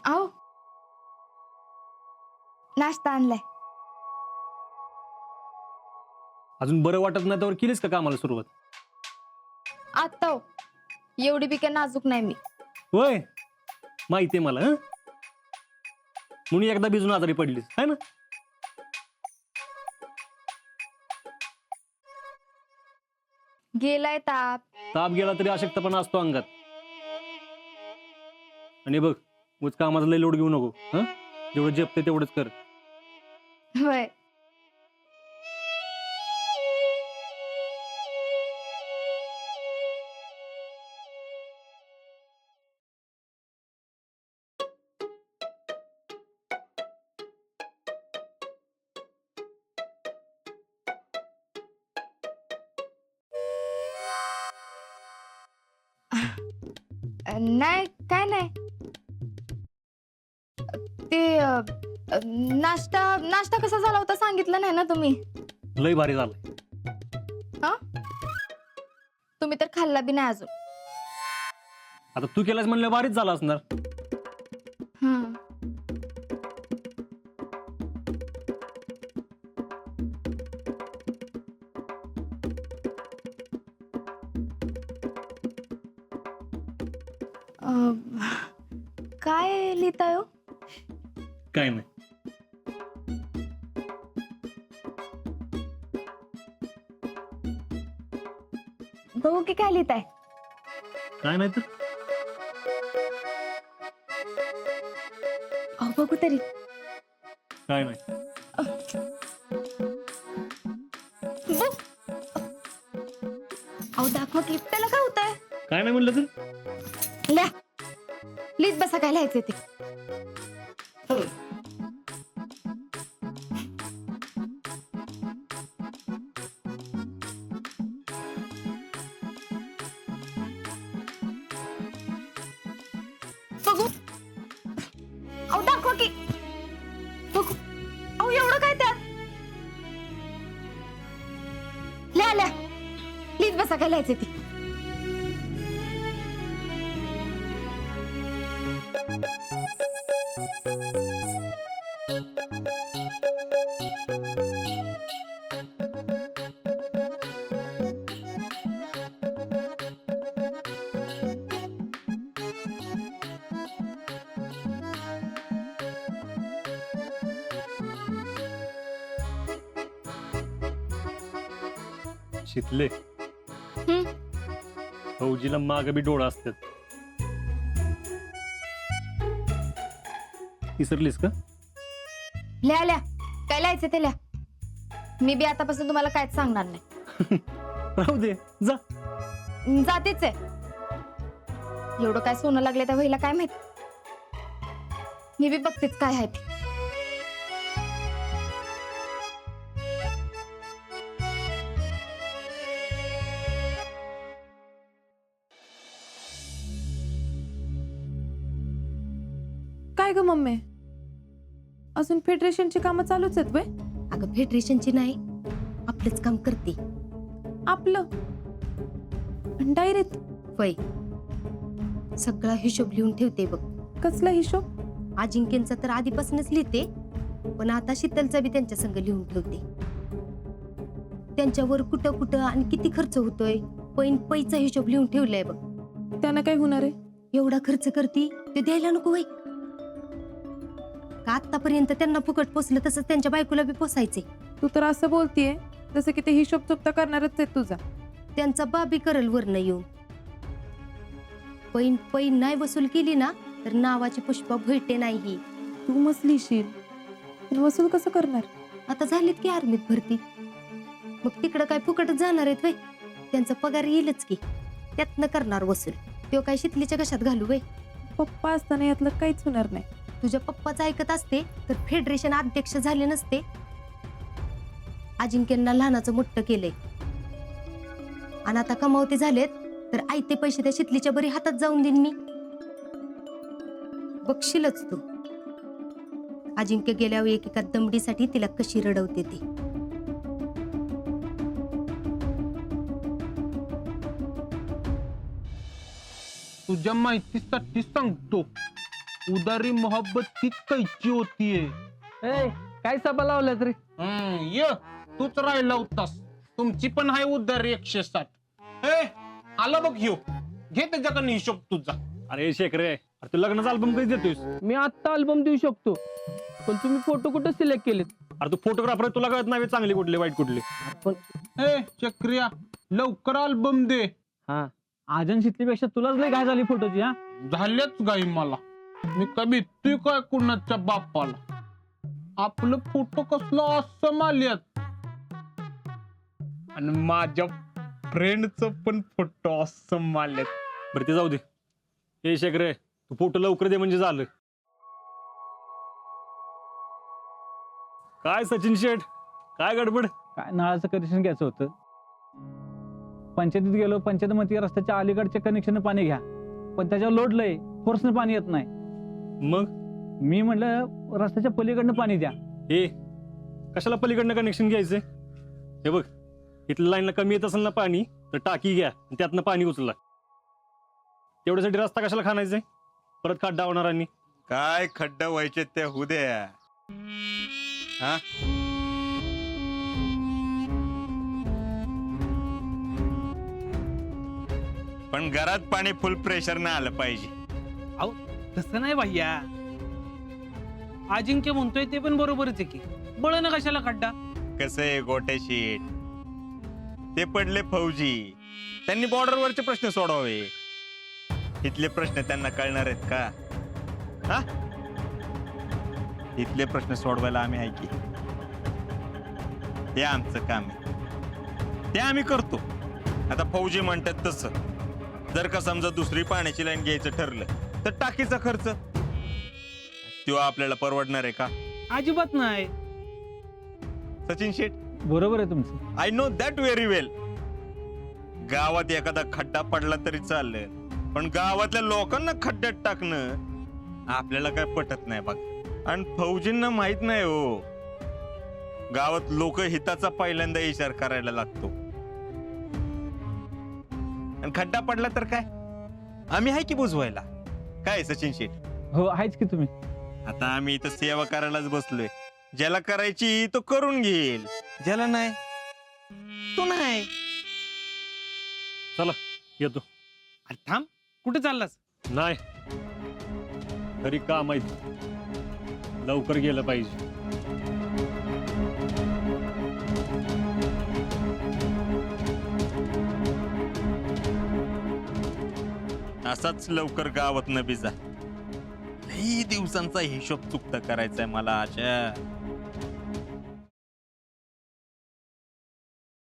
आओ नाश्ता आणलाय. अजून बरं वाटत नाही तर केलीस का कामाला सुरुवात? आता हो. एवढी बी काय नाजूक नाही मी. होय माहितीये मला हं? म्हणून एकदा भिजून आजारी पडलीस है ना? गेलाय ताप. ताप गेला तरी अशक्तपणा असतो अंगात. आणि बघ उच कामाचा लय लोड घेऊ नको हं? जेवढं जपते तेवढंच कर. होय. नाही काय नाही. ते नाश्ता नाश्ता कसा झाला होता सांगितलं नाही ना तुम्ही. लय भारी झालंय. हा तुम्ही तर खाल्ला बी नाही अजून. आता तू केलास म्हणलं भारीच झाला असणार. हम्म. काय लिहिताय हो? काय नाही. बघू की काय लिहिताय. काय नाही तर बघू तरी. काय नाही. अहो दाखवा की त्याला काय होतंय. काय नाही म्हणलं तर लिहा. लिहित बसा काय लिहायचं ते. बघू. अहो दाखवा की. बघू. अहो एवढं काय त्यात. लिहा लिहा. लिहित बसा काय लिहायचं ते. शितले फौजीला माग बी डोळा असतात. विसरलीस का? लिहा लिहा. काय लिहायचं ते लिहा. मी बी आतापासून तुम्हाला काहीच सांगणार नाही. राहू दे जा. जातेच आहे. एवढं काय सोनं लागले त्या वहीला काय माहित. मी बी बघतेच काय आहे ते. काय ग मम्मी, अजून फेडरेशनची कामं चालूच आहेत व्हय? अगं फेडरेशनची नाही, आपलंच काम करते. आपलं डायरेक्ट वय सगळा हिशोब लिहून ठेवते बघ. कसला हिशोब? अजिंक्यचा तर आधीपासूनच लिहिते, पण आता शीतलचा बी त्यांच्या संग लिहून ठेवते. त्यांच्यावर कुठं कुठं आणि किती खर्च होतोय पैचा हिशोब लिहून ठेवलाय बघ. त्यानं काय होणार आहे? एवढा खर्च करती ते द्यायला नको वय का? आतापर्यंत त्यांना फुकट पोचलं तसंच त्यांच्या बायकोला बी पोसायचे. तू तर असं बोलतीये जसं की ते हिशोब चुकता करणारच आहे तुझा. त्यांचा बाबी करल वरनं येऊन. पैन नाही वसूल केली ना तर नावाची पुष्पा भैटे नाही. तू मस्त लिहिशील, पण वसूल कसं करणार? आता झालीत की आर्मीत भरती, मग तिकडं काय फुकटच जाणार आहेत वय? त्यांचा पगार येईलच की, त्यातनं करणार वसूल. तो काय शितलीच्या कशात घालू वय? पप्पा असताना यातलं काहीच होणार नाही. तुझ्या पप्पाचं ऐकत असते तर फेडरेशन अध्यक्ष झाले नसते. अजिंक्यांना लहानाचं मोठं केलंय आणि आता कमावते झालेत तर आयते पैसे त्या शितलीच्या बरी हातात जाऊन देईन मी. बघशीलच तू अजिंक्य गेल्यावर एकेका दमडीसाठी तिला कशी रडवते ती. तुझ्या माहितीसाठी सांगतो, उदारी मोहब्बत की कैची होतीये. काय सभा लावल्यात रे? ये तूच राहिला होतास. तुमची पण आहे उदारी 160. आला बघ ह्यो. घे त्याच्याकडे हिशोब तुझा. अरे शेखरे, अरे तू लग्नाचा अल्बम कधी देतोयस? मी आत्ता अल्बम देऊ शकतो, पण तुम्ही फोटो कुठे सिलेक्ट केलेत? अरे तू फोटोग्राफर, तुला कळत नाही चांगली कुठली वाईट कुठली? चक्रिया लवकर अल्बम दे. हा, आजन शितलीपेक्षा तुलाच लय घाय झाली फोटोची. हा, झाल्याच गाई मला. मी कधी तू काय कुणाच्या बापाला. आपलं फोटो कसलं असं आल्यात आणि माझ्या फ्रेंडच पण फोटो असं आल्यात. बरं ते जाऊ दे. हे शेखरे, तू फोटो लवकर दे म्हणजे झालं. काय सचिन शेठ, काय गडबड? काय नळाचं कनेक्शन घ्यायचं होतं. पंचायतीत गेलो, पंचायत मध्ये रस्त्याच्या अलीकडच्या कनेक्शन पाणी घ्या, पण त्याच्यावर लोड लय, फोर्सनं पाणी येत नाही. मग मी म्हटलं रस्त्याच्या पलीकडनं पाणी द्या. हे कशाला पलीकडनं कनेक्शन घ्यायचंय? हे बघ, इथल्या लाईनला कमी येत असेल ना पाणी, तर टाकी घ्या आणि त्यातनं पाणी उचला. तेवढ्यासाठी रस्ता कशाला खाणायचंय? परत खड्डा होणार. आणि काय खड्डा व्हायचे ते होऊ द्या. हा, पण घरात पाणी फुल प्रेशर न आलं पाहिजे. तसं नाही भैया, अजिंक्य म्हणतोय ते पण बरोबरच आहे की. बळ ना कशाला खड्डा. कसं आहे गोटे शीट, ते पडले फौजी, त्यांनी बॉर्डरवरचे प्रश्न सोडवावे. इथले प्रश्न त्यांना कळणार आहेत का? हा, इथले प्रश्न सोडवायला आम्ही आहे की. ते आमचं काम आहे, ते आम्ही करतो. आता फौजी म्हणतात तसं, जर का समजा दुसरी पाण्याची लाईन घ्यायचं ठरलं तर टाकीचा खर्च तो आपल्याला परवडणार आहे का? अजिबात नाही. सचिन शेठ, बरोबर आहे तुमचं. आय नो दॅट व्हेरी वेल. गावात एखादा खड्डा पडला तरी चालेल, पण गावातल्या लोकांना खड्ड्यात टाकणं आपल्याला काय पटत नाही बघ. आणि फौजींना माहित नाही हो, गावात लोक हिताचा पहिल्यांदा विचार करायला लागतो. आणि खड्डा पडला तर काय, आम्ही आहे की बुजवायला. काय सचिन शेठ? हो, आहेच की तुम्ही. आता आम्ही इथं सेवा करायलाच बसलोय. ज्याला करायची तो करून घेईल, ज्याला नाही तो नाही. चला येतो. अरे थांब, कुठे चाललास? नाही, घरी काम आहे, लवकर गेलं पाहिजे. असाच लवकर गावात न बिजा. लई दिवसांचा हिशोब चुकता करायचाय मला. अशा